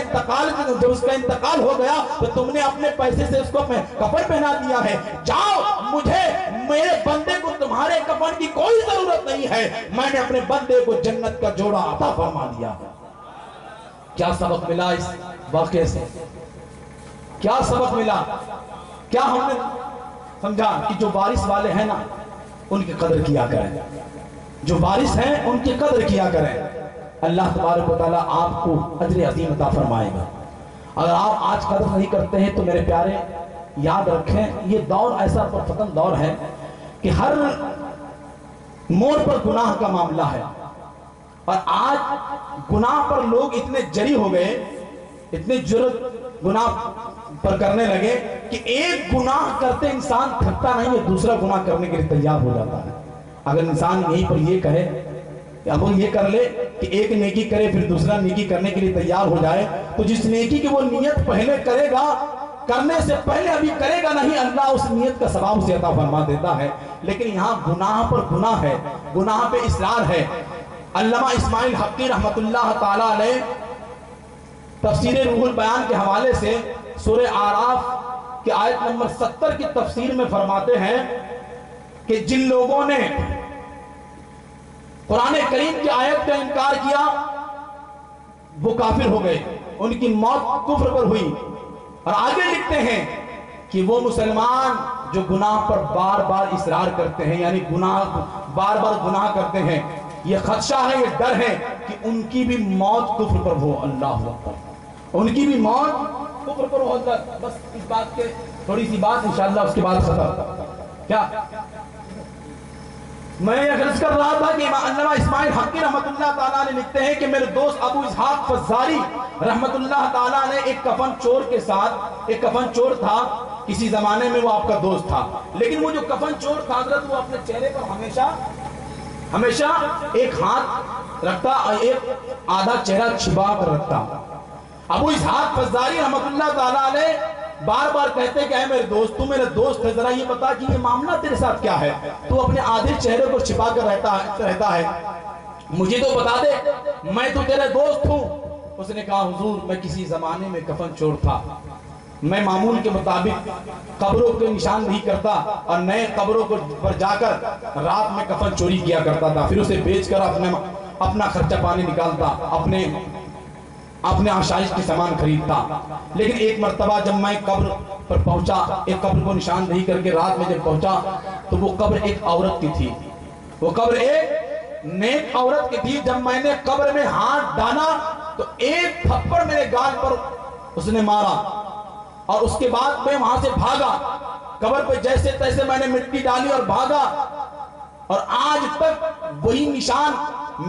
انتقال ہو گیا تو تم نے اپنے پیسے سے اس کو کفن پہنا دیا ہے۔ جاؤ، مجھے میرے بندے کو تمہارے کفن کی کوئی ضرورت نہیں ہے، میں نے اپنے بندے کو جنت کا جوڑا عطا فرما دیا۔ کیا سبق ملا اس واقعے سے؟ کیا سبق ملا؟ کیا ہم نے سمجھا کہ جو وارث والے ہیں نا ان کی قدر کیا کریں، جو وارث ہیں ان کی قدر کیا کریں، اللہ تبارک و تعالیٰ آپ کو اجر عظیم عطا فرمائے گا۔ اگر آپ آج قدر نہیں کرتے ہیں تو میرے پیارے یاد رکھیں یہ دور ایسا پرفتن دور ہے کہ ہر موڑ پر گناہ کا معاملہ ہے، اور آج گناہ پر لوگ اتنے جری ہو گئے، اتنے جرت گناہ پر کرنے لگے کہ ایک گناہ کرتے انسان تھکتا نہیں ہے، دوسرا گناہ کرنے کے لیے تیار ہو جاتا ہے۔ اگر انسان یہیں پر یہ کہے کہ اب وہ یہ کر لے کہ ایک نیکی کرے پھر دوسرا نیکی کرنے کے لیے تیار ہو جائے تو جس نیکی کی وہ نیت پہلے کرے گا، کرنے سے پہلے ابھی کرے گا نہیں، اللہ اس نیت کا ثواب اسے عطا فرما دیتا ہے۔ لیکن یہاں گناہ پر گناہ ہے، گناہ پہ اصرار ہے۔ علامہ اسماعیل حقی رحمت اللہ تعالیٰ علیہ تفسیر روح البیان کے حوالے سے سورہ اعراف کے آیت نمبر 70 کی تفسیر میں فرماتے ہیں کہ جن لوگوں نے قرآن کریم کی آیت کا انکار کیا وہ کافر ہو گئے، ان کی موت کفر پر ہوئی۔ اور آگے لکھتے ہیں کہ وہ مسلمان جو گناہ پر بار بار اصرار کرتے ہیں، یعنی بار بار گناہ کرتے ہیں، یہ خدشہ ہے، یہ ڈر ہے کہ ان کی بھی موت کفر پر ہو۔ اللہ اکبر، ان کی بھی موت کفر پر ہو۔ بس اس بات کے تھوڑی سی بات انشاءاللہ اس کے بعد ختم۔ کیا میں یہ عرض کر رہا تھا کہ علامہ اسماعیل حقی رحمت اللہ تعالیٰ نے لکھتے ہیں کہ میرے دوست ابو اسحاق فزاری رحمت اللہ تعالیٰ نے ایک کفن چور کے ساتھ، ایک کفن چور تھا، کسی زمانے میں وہ آپ کا دوست تھا، لیکن وہ جو کفن چور تھا حضرت وہ اپنے چہرے پر ہمیشہ ایک ہاتھ رکھتا اور ایک آدھا چہرہ چھپا کر رکھتا۔ ابو اسحاق فزاری رحمت اللہ تعالیٰ علیہ بار بار کہتے کہ اے میرے دوست، تو میرے دوست ہے، ذرا یہ بتا کہ یہ معاملہ تیرے ساتھ کیا ہے، تو اپنے آدھے چہرے کو چھپا کر رہتا ہے، مجھے تو بتا دے، میں تو تیرے دوست ہوں۔ اس نے کہا حضور میں کسی زمانے میں کفن چور تھا، میں معمول کے مطابق قبروں کے نشان نہیں کرتا اور نئے قبروں پر جا کر رات میں کفن چوری کیا کرتا تھا، پھر اسے بیچ کر اپنا خرچہ پانی نکالتا، اپنے آشائش کے سامان خریدتا۔ لیکن ایک مرتبہ جب میں قبر پر پہنچا، ایک قبر کو نشان نہیں کر کے رات میں جب پہنچا تو وہ قبر ایک عورت کی تھی، وہ قبر ایک نیک عورت کی تھی۔ جب میں نے قبر میں ہاتھ ڈالا تو ایک تھپڑ میرے گال پر اس نے مارا، اور اس کے بعد میں وہاں سے بھاگا، قبر پہ جیسے تیسے میں نے مٹی ڈالی اور بھاگا۔ اور آج تک وہی نشان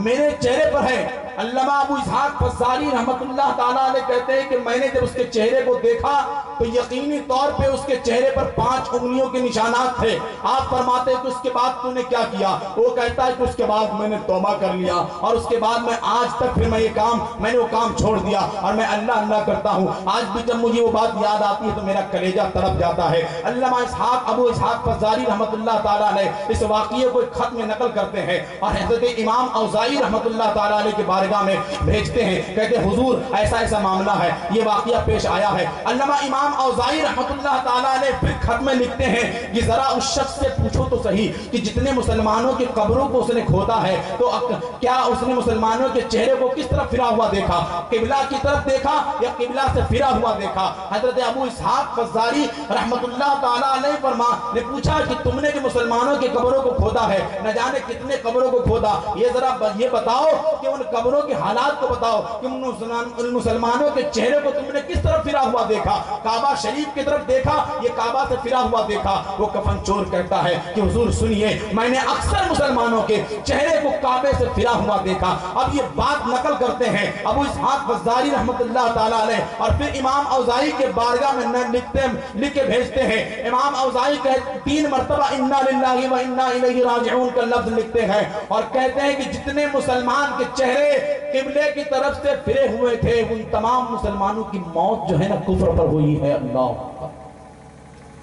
میرے چہرے پر ہے۔ علامہ ابو اسحاق فزاری رحمت اللہ تعالیٰ علیہ کہتے ہیں کہ میں نے جب اس کے چہرے کو دیکھا تو یقینی طور پہ اس کے چہرے پر 5 انگلیوں کے نشانات تھے۔ آپ فرماتے ہیں کہ اس کے بعد تو نے کیا کیا؟ وہ کہتا ہے کہ اس کے بعد میں نے توبہ کر لیا، اور اس کے بعد میں آج تک پھر میں نے وہ کام چھوڑ دیا اور میں اللہ اللہ کرتا ہوں۔ آج بھی جب مجھے وہ بات یاد آتی ہے تو میرا کلیجہ تڑپ جاتا ہے۔ علامہ ابو اسحاق فزاری رحمت اللہ تعالیٰ علیہ اس واقعے کو ایک خط میں نقل کرتے ہیں اور حضرت امام اوزاعی رحمت اللہ تعالیٰ علیہ کے بارگاہ میں بھیجتے ہیں، کہتے ہیں حضور ایسا ایسا معاملہ ہے، یہ واقعہ پیش آیا ہے۔ علامہ امام اوزاعی رحمت اللہ تعالیٰ علیہ پھر خط میں لکھتے ہیں کہ ذرا اس شخص سے پوچھو تو صحیح کہ جتنے مسلمانوں کی قبروں کو اس نے کھودا ہے تو کیا اس نے مسلمانوں کے چہرے کو کس طرف پھرا ہوا دیکھا؟ قبلہ کی طرف دیکھا یا قبلہ سے پھرا ہوا دیکھا؟ حضرت ابو اسحاق فزاری رحمت اللہ تعالیٰ علیہ نے پوچھا کہ تم نے جو مسلمانوں کی قبروں کو کھودا ہے، نہ جانے کتنے قبروں کو کھودا، یہ ذرا یہ بتاؤ کہ ان قبروں کے حالات کو بتاؤ کہ ان مسلمانوں کے چہرے کو تم نے کس طرف پھرا ہوا دیکھا؟ کعبہ شریف کی طرف دیکھا یہ کعبہ سے پھرا ہوا دیکھا؟ وہ کفن چور کہتا ہے کہ حضور سنیے، میں نے اکثر مسلمانوں کے چہرے کو کعبے سے پھرا ہوا دیکھا۔ اب یہ بات نقل کرتے ہیں ابو اسحاق فزاری رحمت اللہ تعالیٰ علیہ اور پھر امام اوزاعی کے بارگاہ میں لکھ کے بھیجتے ہیں۔ امام اوزاعی 3 مرتبہ انا للہ و انا الیہ راجعون کا لفظ لکھتے ہیں اور کہتے ہیں کہ جتنے مسلمان کے چہرے قبلے کی طرف سے پھرے ہوئے تھے ان تمام مسلمانوں کی موت جو ہے نا کفر پر ہوئی ہے۔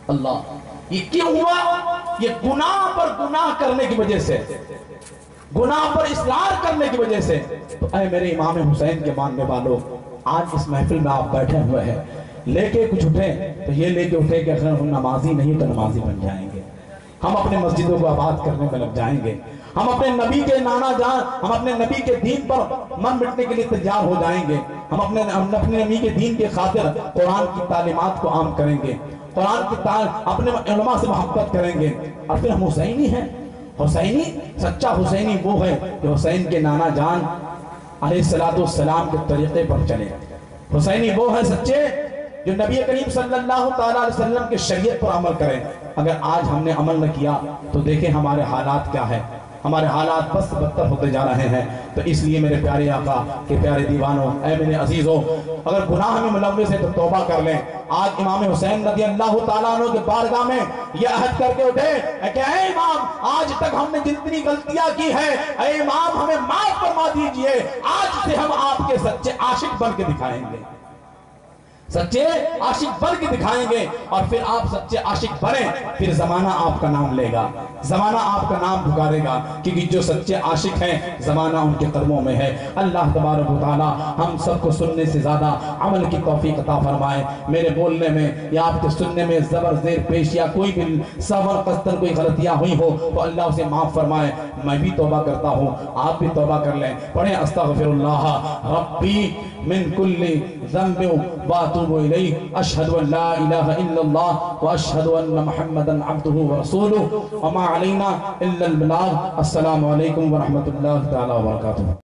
اللہ یہ کیوں ہوا؟ یہ گناہ پر گناہ کرنے کی وجہ سے، گناہ پر اصرار کرنے کی وجہ سے۔ تو اے میرے امام حسین کے ماننے والوں، آج اس محفل میں آپ بیٹھے ہوئے ہیں، لے کے کچھ اٹھیں تو یہ لے کے اٹھیں کہ اگر ہم نمازی نہیں تو نمازی بن جائیں گے، ہم اپنے مسجدوں کو آباد کرنے میں لگ جائیں گے، ہم اپنے نبی کے ہم اپنے نبی کے دین پر من مٹنے کے لیے تیار ہو جائیں گے، ہم اپنے نبی کے دین کے خاطر قرآن کی تعلیمات کو عام کریں گے، قرآن کی اپنے علماء سے محبت کریں گے، اور پھر ہم حسینی ہیں۔ حسینی، سچا حسینی وہ ہے کہ حسین کے نانا جان علیہ السلام کے طریقے پر چلے۔ حسینی وہ ہے سچے جو نبی کریم صلی اللہ تعالیٰ علیہ وسلم کے شریعت پر عمل کریں۔ اگر آج ہم نے عمل نہ کیا تو دیکھیں ہمارے حالات کیا ہے، ہمارے حالات بس بدتر ہوتے جا رہے ہیں۔ تو اس لیے میرے پیارے آقا کے پیارے دیوانوں، اے میرے عزیزوں، اگر گناہ میں ملوث ہے تو توبہ کر لیں۔ آج امام حسین رضی اللہ تعالیٰ عنہ کے بارگاہ میں یہ عہد کر کے اٹھے کہ اے امام، آج تک ہم نے جتنی غلطیاں کی ہیں اے امام ہمیں معاف فرما دیجئے، آج سے ہم آپ کے سچے عاشق بن کے دکھائیں گے، سچے عاشق بن کے دکھائیں گے، اور پھر آپ سچے عاشق بنیں، پھر زمانہ آپ کا نام لے گا، زمانہ آپ کا نام پکارے گا، کیونکہ جو سچے عاشق ہیں زمانہ ان کے قدموں میں ہے۔ اللہ تبارک و تعالی ہم سب کو سننے سے زیادہ عمل کی توفیق عطا فرمائے۔ میرے بولنے میں یا آپ کے سننے میں زبر زیر پیش یا کوئی بھی سہوا قصدن کوئی غلطیاں ہوئی ہو تو اللہ اسے معاف فرمائے۔ میں بھی توبہ کرتا ہوں، آپ بھی توبہ کر لیں، پڑھیں استغفر اللہ ربی من کل ذنب واتوب الیہ، اشہد ان لا الہ الا اللہ واشہد ان محمدا عبدہ ورسولہ وما علینا الا البلاغ۔ السلام علیکم ورحمۃ اللہ تعالی وبرکاتہ۔